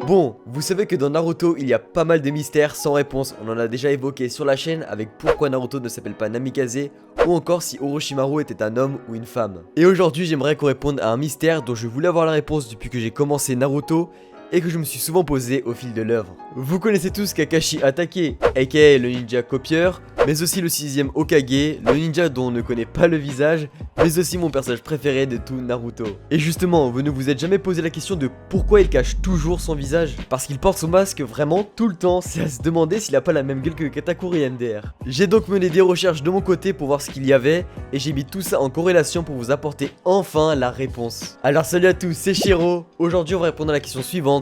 Bon, vous savez que dans Naruto, il y a pas mal de mystères sans réponse. On en a déjà évoqué sur la chaîne avec pourquoi Naruto ne s'appelle pas Namikaze, ou encore si Orochimaru était un homme ou une femme. Et aujourd'hui, j'aimerais qu'on réponde à un mystère dont je voulais avoir la réponse depuis que j'ai commencé Naruto, et que je me suis souvent posé au fil de l'œuvre. Vous connaissez tous Kakashi Hatake, aka le ninja copieur, mais aussi le 6ème Hokage, le ninja dont on ne connaît pas le visage, mais aussi mon personnage préféré de tout Naruto. Et justement, vous ne vous êtes jamais posé la question de pourquoi il cache toujours son visage? Parce qu'il porte son masque vraiment tout le temps, c'est à se demander s'il a pas la même gueule que Katakuri MDR. J'ai donc mené des recherches de mon côté pour voir ce qu'il y avait, et j'ai mis tout ça en corrélation pour vous apporter enfin la réponse. Alors salut à tous, c'est Shiro. Aujourd'hui on va répondre à la question suivante.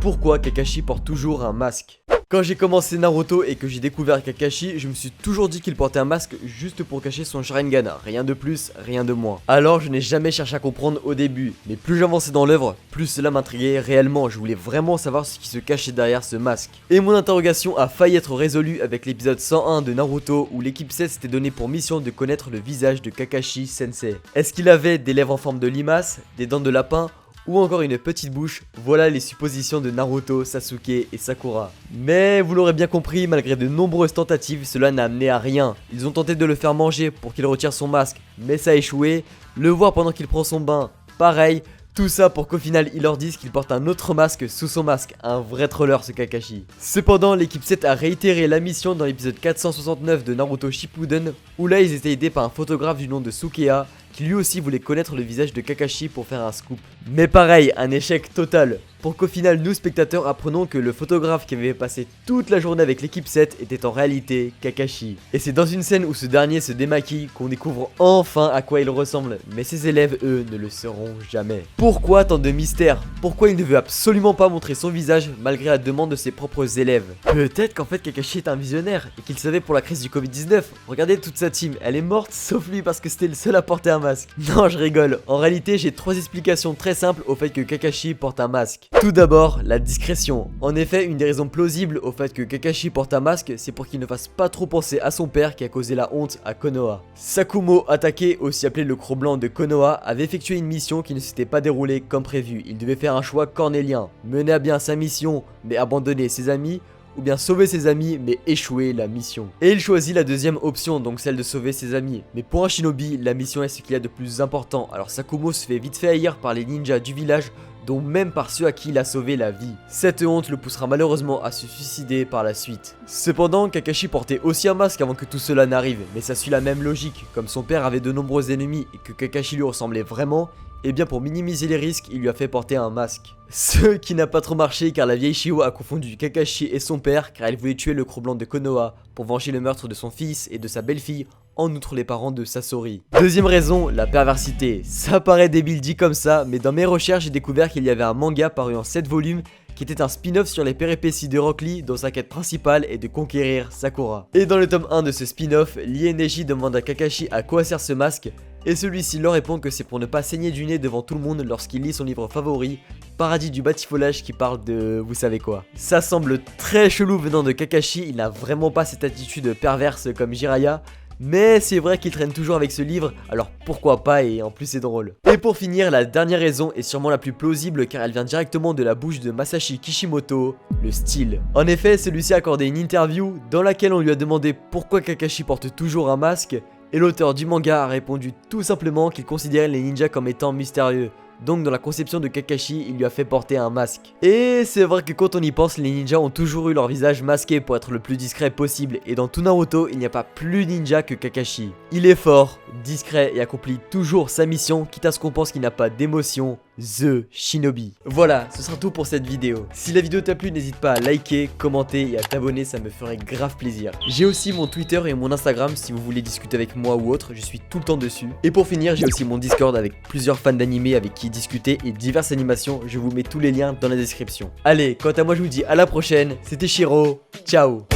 Pourquoi Kakashi porte toujours un masque? Quand j'ai commencé Naruto et que j'ai découvert Kakashi, je me suis toujours dit qu'il portait un masque juste pour cacher son Sharingan, rien de plus, rien de moins. Alors je n'ai jamais cherché à comprendre au début, mais plus j'avançais dans l'œuvre, plus cela m'intriguait réellement, je voulais vraiment savoir ce qui se cachait derrière ce masque. Et mon interrogation a failli être résolue avec l'épisode 101 de Naruto où l'équipe 7 s'était donné pour mission de connaître le visage de Kakashi Sensei. Est-ce qu'il avait des lèvres en forme de limace, des dents de lapin, ou encore une petite bouche? Voilà les suppositions de Naruto, Sasuke et Sakura. Mais vous l'aurez bien compris, malgré de nombreuses tentatives, cela n'a amené à rien. Ils ont tenté de le faire manger pour qu'il retire son masque, mais ça a échoué. Le voir pendant qu'il prend son bain, pareil. Tout ça pour qu'au final ils leur disent qu'il porte un autre masque sous son masque, un vrai troller ce Kakashi. Cependant l'équipe 7 a réitéré la mission dans l'épisode 469 de Naruto Shippuden, où là ils étaient aidés par un photographe du nom de Sukeha, qui lui aussi voulait connaître le visage de Kakashi pour faire un scoop. Mais pareil, un échec total, pour qu'au final nous spectateurs apprenons que le photographe qui avait passé toute la journée avec l'équipe 7 était en réalité Kakashi. Et c'est dans une scène où ce dernier se démaquille qu'on découvre enfin à quoi il ressemble, mais ses élèves eux ne le sauront jamais. Pourquoi tant de mystères? Pourquoi il ne veut absolument pas montrer son visage malgré la demande de ses propres élèves? Peut-être qu'en fait Kakashi est un visionnaire et qu'il savait pour la crise du Covid-19. Regardez toute sa team, elle est morte sauf lui parce que c'était le seul à porter un masque. Non, je rigole. En réalité, j'ai 3 explications très simples au fait que Kakashi porte un masque. Tout d'abord, la discrétion. En effet, une des raisons plausibles au fait que Kakashi porte un masque, c'est pour qu'il ne fasse pas trop penser à son père qui a causé la honte à Konoha. Sakumo Hatake, aussi appelé le Croc Blanc de Konoha, avait effectué une mission qui ne s'était pas déroulée comme prévu. Il devait faire un choix cornélien, mener à bien sa mission, mais abandonner ses amis, ou bien sauver ses amis mais échouer la mission. Et il choisit la deuxième option, donc celle de sauver ses amis. Mais pour un shinobi, la mission est ce qu'il y a de plus important, alors Sakumo se fait vite fait haïr par les ninjas du village, dont même par ceux à qui il a sauvé la vie. Cette honte le poussera malheureusement à se suicider par la suite. Cependant, Kakashi portait aussi un masque avant que tout cela n'arrive, mais ça suit la même logique, comme son père avait de nombreux ennemis et que Kakashi lui ressemblait vraiment, et bien pour minimiser les risques, il lui a fait porter un masque. Ce qui n'a pas trop marché car la vieille Shio a confondu Kakashi et son père car elle voulait tuer le Croc Blanc de Konoha pour venger le meurtre de son fils et de sa belle-fille, en outre les parents de Sasori. Deuxième raison, la perversité. Ça paraît débile dit comme ça, mais dans mes recherches j'ai découvert qu'il y avait un manga paru en 7 volumes qui était un spin-off sur les péripéties de Rock Lee dont sa quête principale est de conquérir Sakura. Et dans le tome 1 de ce spin-off, Lee Neji demande à Kakashi à quoi sert ce masque, et celui-ci leur répond que c'est pour ne pas saigner du nez devant tout le monde lorsqu'il lit son livre favori, Paradis du batifolage, qui parle de vous savez quoi. Ça semble très chelou venant de Kakashi, il n'a vraiment pas cette attitude perverse comme Jiraiya, mais c'est vrai qu'il traîne toujours avec ce livre, alors pourquoi pas, et en plus c'est drôle. Et pour finir, la dernière raison est sûrement la plus plausible car elle vient directement de la bouche de Masashi Kishimoto, le style. En effet, celui-ci a accordé une interview dans laquelle on lui a demandé pourquoi Kakashi porte toujours un masque, et l'auteur du manga a répondu tout simplement qu'il considérait les ninjas comme étant mystérieux. Donc dans la conception de Kakashi, il lui a fait porter un masque. Et c'est vrai que quand on y pense, les ninjas ont toujours eu leur visage masqué pour être le plus discret possible. Et dans tout Naruto, il n'y a pas plus ninja que Kakashi. Il est fort, discret et accomplit toujours sa mission, quitte à ce qu'on pense qu'il n'a pas d'émotion. The Shinobi. Voilà, ce sera tout pour cette vidéo. Si la vidéo t'a plu, n'hésite pas à liker, commenter et à t'abonner, ça me ferait grave plaisir. J'ai aussi mon Twitter et mon Instagram si vous voulez discuter avec moi ou autre, je suis tout le temps dessus. Et pour finir, j'ai aussi mon Discord avec plusieurs fans d'anime avec qui discuter et diverses animations, je vous mets tous les liens dans la description. Allez, quant à moi je vous dis à la prochaine, c'était Shiro, ciao.